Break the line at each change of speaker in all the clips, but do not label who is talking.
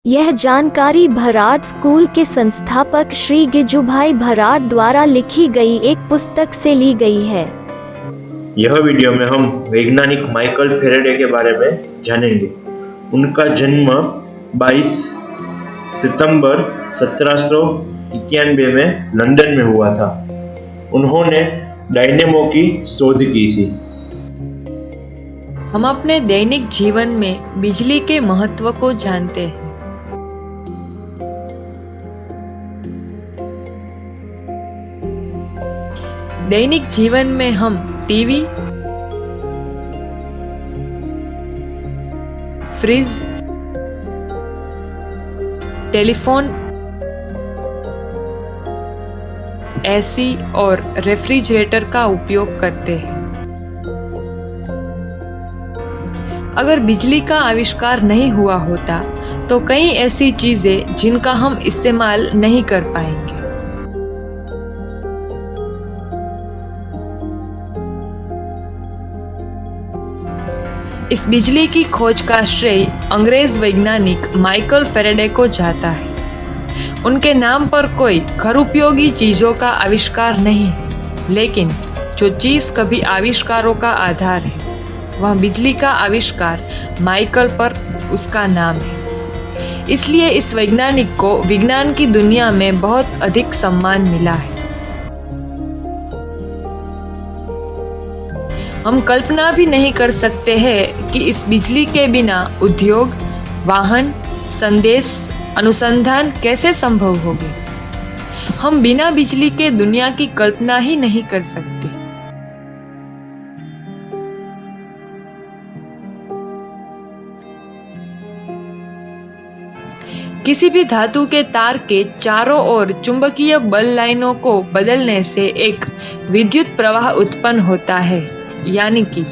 यह जानकारी भराड़ स्कूल के संस्थापक श्री गिजुभाई भराड़ द्वारा लिखी गई एक पुस्तक से ली गई है।
यह वीडियो में हम वैज्ञानिक माइकल फैराडे के बारे में जानेंगे। उनका जन्म 22 सितंबर 1791 में लंदन में हुआ था। उन्होंने डायनेमो की शोध की थी।
हम अपने दैनिक जीवन में बिजली के महत्व को जानते हैं। दैनिक जीवन में हम टीवी, फ्रिज, टेलीफोन, एसी और रेफ्रिजरेटर का उपयोग करते हैं। अगर बिजली का आविष्कार नहीं हुआ होता तो कई ऐसी चीजें जिनका हम इस्तेमाल नहीं कर पाएंगे। इस बिजली की खोज का श्रेय अंग्रेज वैज्ञानिक माइकल फैराडे को जाता है। उनके नाम पर कोई घर उपयोगी चीजों का आविष्कार नहीं है, लेकिन जो चीज कभी आविष्कारों का आधार है वह बिजली का आविष्कार माइकल पर उसका नाम है। इसलिए इस वैज्ञानिक को विज्ञान की दुनिया में बहुत अधिक सम्मान मिला है। हम कल्पना भी नहीं कर सकते हैं कि इस बिजली के बिना उद्योग, वाहन, संदेश, अनुसंधान कैसे संभव होंगे। हम बिना बिजली के दुनिया की कल्पना ही नहीं कर सकते। किसी भी धातु के तार के चारों ओर चुंबकीय बल लाइनों को बदलने से एक विद्युत प्रवाह उत्पन्न होता है। यानी कि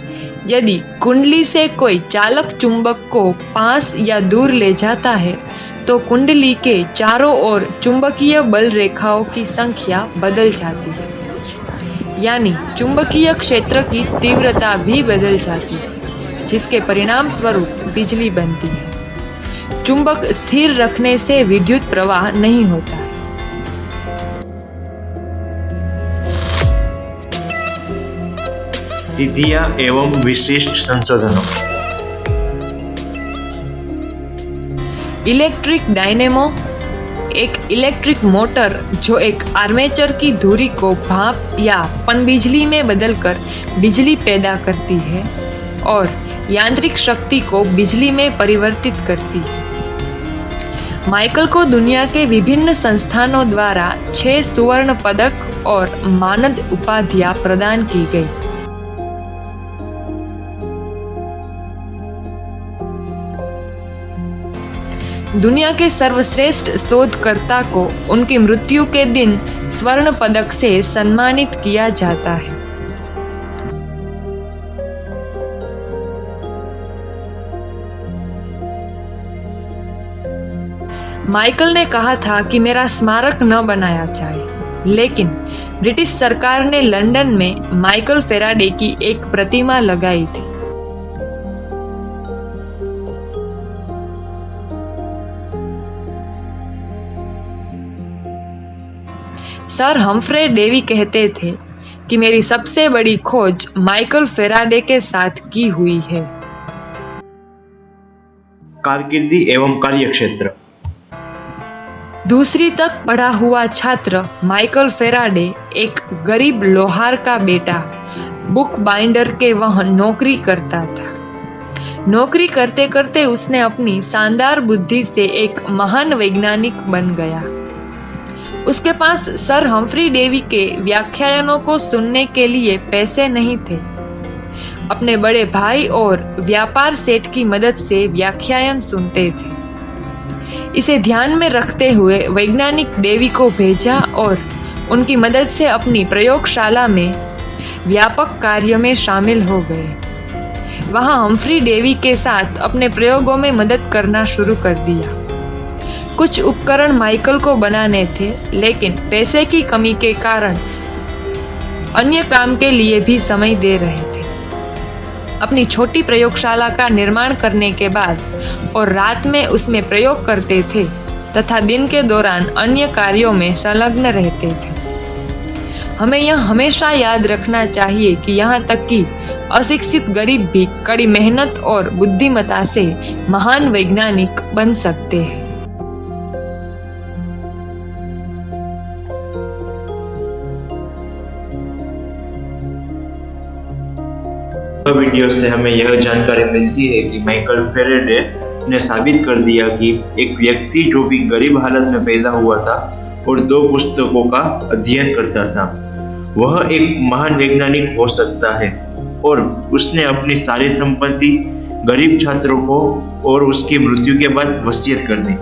यदि कुंडली से कोई चालक चुंबक को पास या दूर ले जाता है तो कुंडली के चारों ओर चुंबकीय बल रेखाओं की संख्या बदल जाती है। यानी चुंबकीय क्षेत्र की तीव्रता भी बदल जाती है, जिसके परिणाम स्वरूप बिजली बनती है। चुंबक स्थिर रखने से विद्युत प्रवाह नहीं होता।
सिद्धियां एवं विशिष्ट संशोधनों।
इलेक्ट्रिक डायनेमो एक इलेक्ट्रिक मोटर जो एक आर्मेचर की धुरी को भाप या पनबिजली में बदलकर बिजली पैदा करती है और यांत्रिक शक्ति को बिजली में परिवर्तित करती है। माइकल को दुनिया के विभिन्न संस्थानों द्वारा 6 स्वर्ण पदक और मानद उपाधियां प्रदान की गई। दुनिया के सर्वश्रेष्ठ शोधकर्ता को उनकी मृत्यु के दिन स्वर्ण पदक से सम्मानित किया जाता है। माइकल ने कहा था कि मेरा स्मारक न बनाया जाए, लेकिन ब्रिटिश सरकार ने लंदन में माइकल फैराडे की एक प्रतिमा लगाई थी। सर हम्फ्रे डेवी कहते थे कि मेरी सबसे बड़ी खोज माइकल फैराडे के साथ की हुई है।
कारकिर्दी एवं कार्यक्षेत्र।
दूसरी तक पढ़ा हुआ छात्र माइकल फैराडे एक गरीब लोहार का बेटा बुक बाइंडर के वहां नौकरी करता था। नौकरी करते करते उसने अपनी शानदार बुद्धि से एक महान वैज्ञानिक बन गया। उसके पास सर हम्फ्री डेवी के व्याख्यानों को सुनने के लिए पैसे नहीं थे। अपने बड़े भाई और व्यापार सेठ की मदद से व्याख्यान सुनते थे। इसे ध्यान में रखते हुए वैज्ञानिक डेवी को भेजा और उनकी मदद से अपनी प्रयोगशाला में व्यापक कार्य में शामिल हो गए। वहां हम्फ्री डेवी के साथ अपने प्रयोगों में मदद करना शुरू कर दिया। कुछ उपकरण माइकल को बनाने थे, लेकिन पैसे की कमी के कारण अन्य काम के लिए भी समय दे रहे थे। अपनी छोटी प्रयोगशाला का निर्माण करने के बाद और रात में उसमें प्रयोग करते थे तथा दिन के दौरान अन्य कार्यों में संलग्न रहते थे। हमें यह हमेशा याद रखना चाहिए कि यहाँ तक कि अशिक्षित गरीब भी कड़ी मेहनत और बुद्धिमत्ता से महान वैज्ञानिक बन सकते हैं।
वीडियो से हमें यह जानकारी मिलती है कि माइकल फेराडे ने साबित कर दिया कि एक व्यक्ति जो भी गरीब हालत में पैदा हुआ था और 2 पुस्तकों का अध्ययन करता था, वह एक महान वैज्ञानिक हो सकता है। और उसने अपनी सारी संपत्ति गरीब छात्रों को और उसकी मृत्यु के बाद वसीयत कर दी।